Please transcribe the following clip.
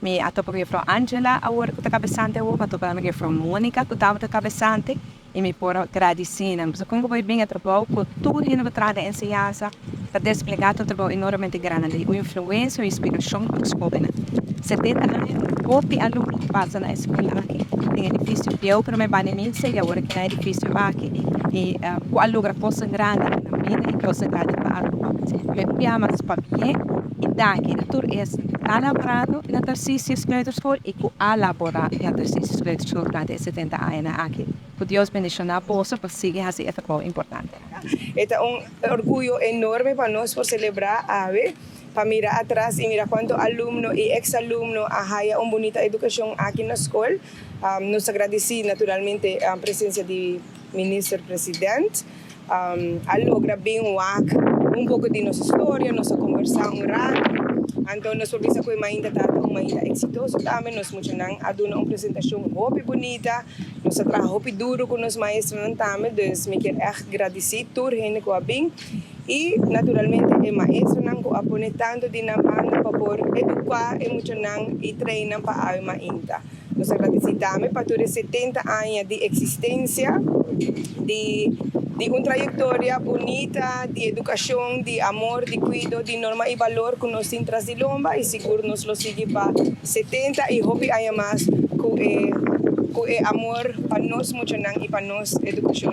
Me atopo que from Angela agora que tá cabeçante eu atopo que from Mônica que tá cabeçante e me por agradecendo mas como vai bem a trabalho com tudo indo para a enseñanza para explicar o trabalho enormemente grande a influência e inspiração da escola 70 anos outro aluno passa na escola aqui tem edifício eu para me Prome Minister e agora que é edifício aqui e o aluno possa grande na mina e possa grande para aluno me piamas papel e daqui a tour é elaborado na Tarcisius School e que elabora na Tarcisius School durante 70 anos aqui. Que Deus bendiga a bolsa para seguir esse trabalho importante. É orgulho enorme para nós por celebrar a AVE, para mirar atrás e mirar quanto aluno e ex-aluno haya uma bonita educação aqui na escola. Nos agradecemos naturalmente a presença do Ministro Presidente. Alogra bem um pouco de nossa história, nossa conversa rato. Então, nós vamos ver ainda exitoso também. Nós muchanan aduna uma apresentação muito bonita. Nós trabalhamos muito duro com os maestros também. Então, me quero agradecer tudo gente que vem. E, naturalmente, o maestro não apone tanto de na banda para educar e muchanan e treinar para a ainda. Nós agradecemos também para todos 70 anos de existência, de uma trajetória bonita, de educação, de amor, de cuidado, de norma e valor que nós temos de lomba e seguro nós lo seguimos para 70 e hope há mais com amor para nós muchanan e para nós educação.